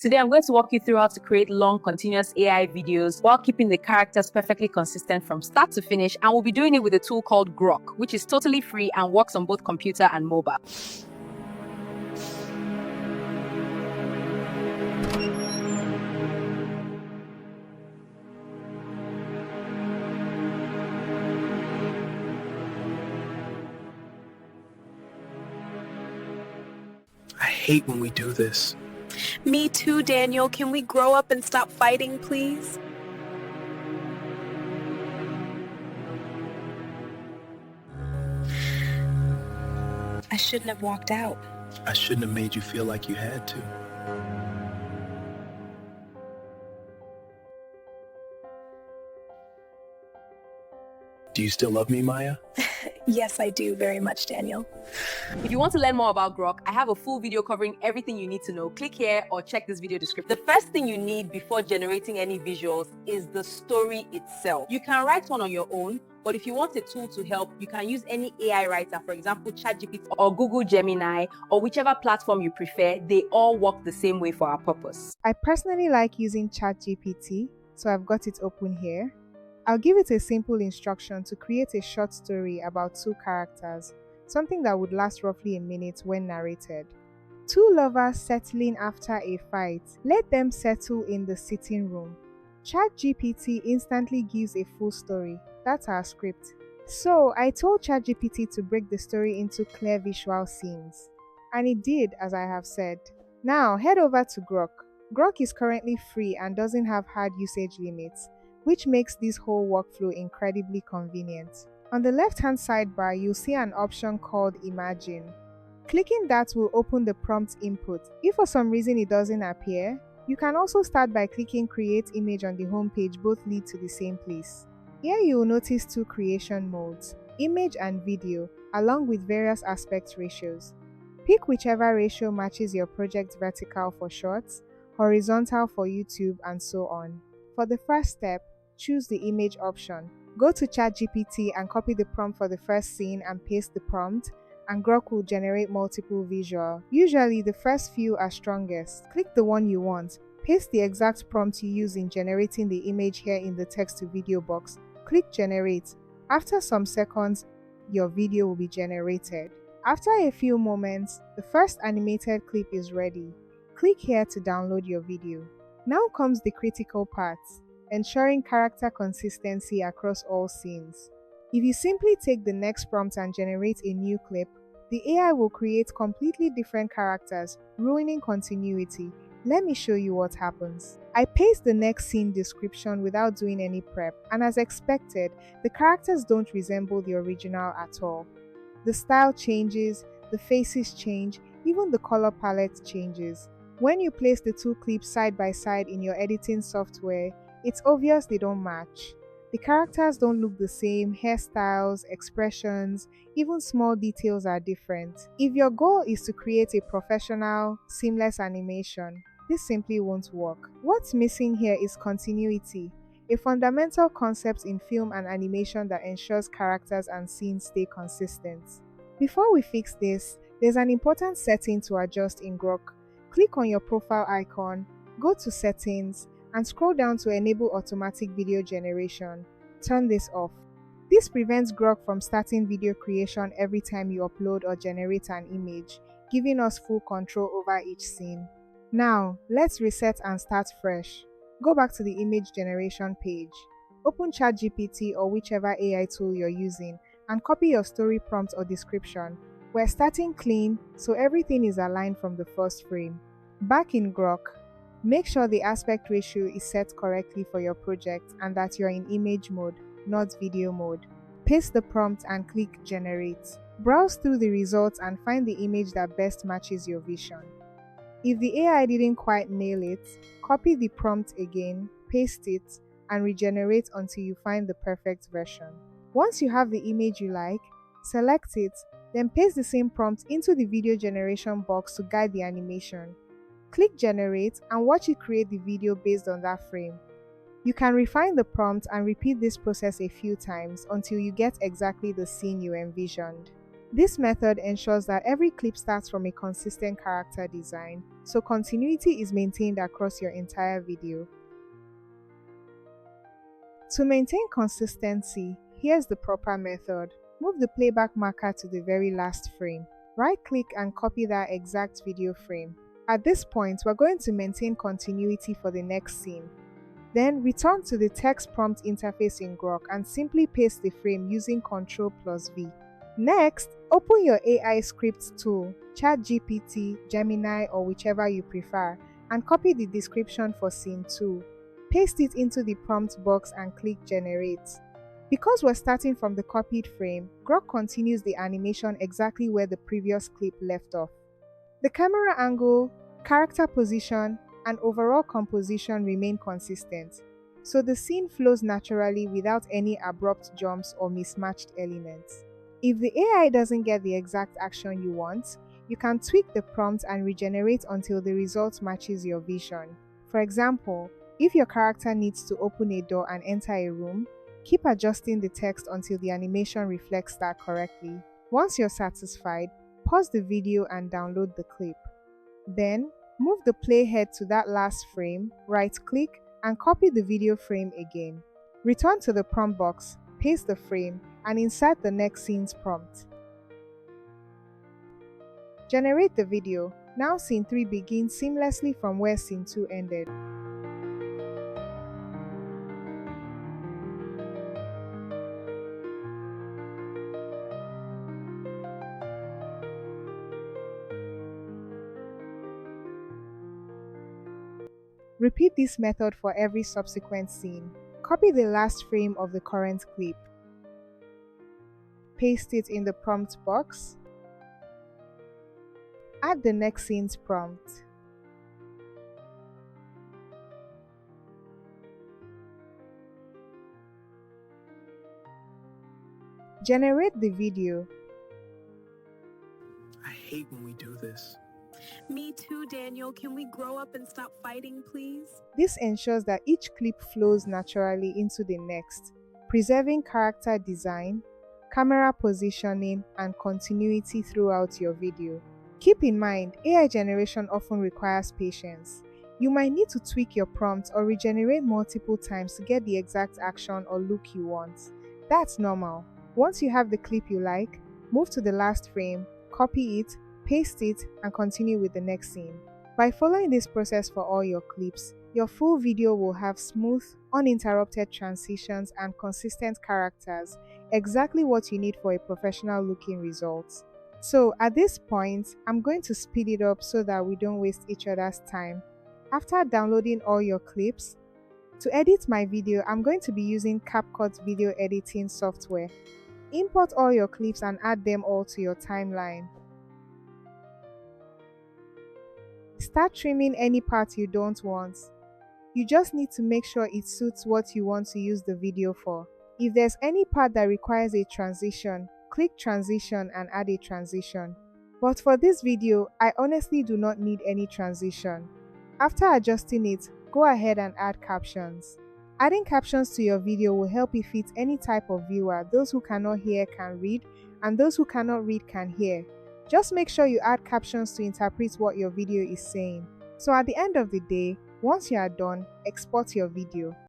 Today, I'm going to walk you through how to create long, continuous AI videos while keeping the characters perfectly consistent from start to finish, and we'll be doing it with a tool called GROK, which is totally free and works on both computer and mobile. I hate when we do this. Me too, Daniel. Can we grow up and stop fighting, please? I shouldn't have walked out. I shouldn't have made you feel like you had to. Do you still love me, Maya? Yes, I do very much, Daniel. If you want to learn more about GROK, I have a full video covering everything you need to know. Click here or check this video description. The first thing you need before generating any visuals is the story itself. You can write one on your own, but if you want a tool to help, you can use any AI writer, for example, ChatGPT or Google Gemini, or whichever platform you prefer. They all work the same way for our purpose. I personally like using ChatGPT, so I've got it open here. I'll give it a simple instruction to create a short story about two characters, something that would last roughly a minute when narrated. Two lovers settling after a fight. Let them settle in the sitting room. ChatGPT instantly gives a full story. That's our script. So I told ChatGPT to break the story into clear visual scenes. And it did, as I have said. Now head over to GROK. GROK is currently free and doesn't have hard usage limits, which makes this whole workflow incredibly convenient. On the left-hand sidebar, you'll see an option called Imagine. Clicking that will open the prompt input. If for some reason it doesn't appear, you can also start by clicking Create Image on the home page. Both lead to the same place. Here you will notice two creation modes, image and video, along with various aspect ratios. Pick whichever ratio matches your project: vertical for shorts, horizontal for YouTube, and so on. For the first step, choose the image option. Go to ChatGPT and copy the prompt for the first scene and paste the prompt, and GROK will generate multiple visuals. Usually the first few are strongest. Click the one you want. Paste the exact prompt you use in generating the image here in the text to video box. Click Generate. After some seconds, your video will be generated. After a few moments, the first animated clip is ready. Click here to download your video. Now comes the critical part, ensuring character consistency across all scenes. If you simply take the next prompt and generate a new clip, the AI will create completely different characters, ruining continuity. Let me show you what happens. I paste the next scene description without doing any prep, and as expected, the characters don't resemble the original at all. The style changes, the faces change, even the color palette changes. When you place the two clips side by side in your editing software, it's obvious they don't match. The characters don't look the same, hairstyles, expressions, even small details are different. If your goal is to create a professional, seamless animation, this simply won't work. What's missing here is continuity, a fundamental concept in film and animation that ensures characters and scenes stay consistent. Before we fix this, there's an important setting to adjust in GROK. Click on your profile icon, go to Settings, and scroll down to enable automatic video generation. Turn this off. This prevents GROK from starting video creation every time you upload or generate an image, giving us full control over each scene. Now, let's reset and start fresh. Go back to the image generation page. Open ChatGPT or whichever AI tool you're using and copy your story prompt or description. We're starting clean, so everything is aligned from the first frame. Back in GROK, make sure the aspect ratio is set correctly for your project and that you're in image mode, not video mode. Paste the prompt and click Generate. Browse through the results and find the image that best matches your vision. If the AI didn't quite nail it, copy the prompt again, paste it, and regenerate until you find the perfect version. Once you have the image you like, select it, then paste the same prompt into the video generation box to guide the animation. Click Generate and watch it create the video based on that frame. You can refine the prompt and repeat this process a few times until you get exactly the scene you envisioned. This method ensures that every clip starts from a consistent character design, so continuity is maintained across your entire video. To maintain consistency, here's the proper method. Move the playback marker to the very last frame. Right-click and copy that exact video frame. At this point, we're going to maintain continuity for the next scene. Then return to the text prompt interface in GROK and simply paste the frame using Ctrl+V. Next, open your AI script tool, ChatGPT, Gemini, or whichever you prefer, and copy the description for scene 2. Paste it into the prompt box and click Generate. Because we're starting from the copied frame, GROK continues the animation exactly where the previous clip left off. The camera angle, character position, and overall composition remain consistent, so the scene flows naturally without any abrupt jumps or mismatched elements. If the AI doesn't get the exact action you want, you can tweak the prompt and regenerate until the result matches your vision. For example, if your character needs to open a door and enter a room, keep adjusting the text until the animation reflects that correctly. Once you're satisfied, pause the video and download the clip. Then, move the playhead to that last frame, right-click, and copy the video frame again. Return to the prompt box, paste the frame, and insert the next scene's prompt. Generate the video. Now scene 3 begins seamlessly from where scene 2 ended. Repeat this method for every subsequent scene. Copy the last frame of the current clip. Paste it in the prompt box. Add the next scene's prompt. Generate the video. I hate when we do this. Me too, Daniel. Can we grow up and stop fighting, please? This ensures that each clip flows naturally into the next, preserving character design, camera positioning, and continuity throughout your video. Keep in mind, AI generation often requires patience. You might need to tweak your prompt or regenerate multiple times to get the exact action or look you want. That's normal. Once you have the clip you like, move to the last frame, copy it, paste it, and continue with the next scene. By following this process for all your clips, your full video will have smooth, uninterrupted transitions and consistent characters, exactly what you need for a professional looking result. So at this point, I'm going to speed it up so that we don't waste each other's time. After downloading all your clips, to edit my video, I'm going to be using CapCut video editing software. Import all your clips and add them all to your timeline. Start trimming any part you don't want. You just need to make sure it suits what you want to use the video for. If there's any part that requires a transition, click transition and add a transition. But for this video, I honestly do not need any transition. After adjusting it, go ahead and add captions. Adding captions to your video will help it fit any type of viewer. Those who cannot hear can read, and those who cannot read can hear. Just make sure you add captions to interpret what your video is saying. So at the end of the day, once you are done, export your video.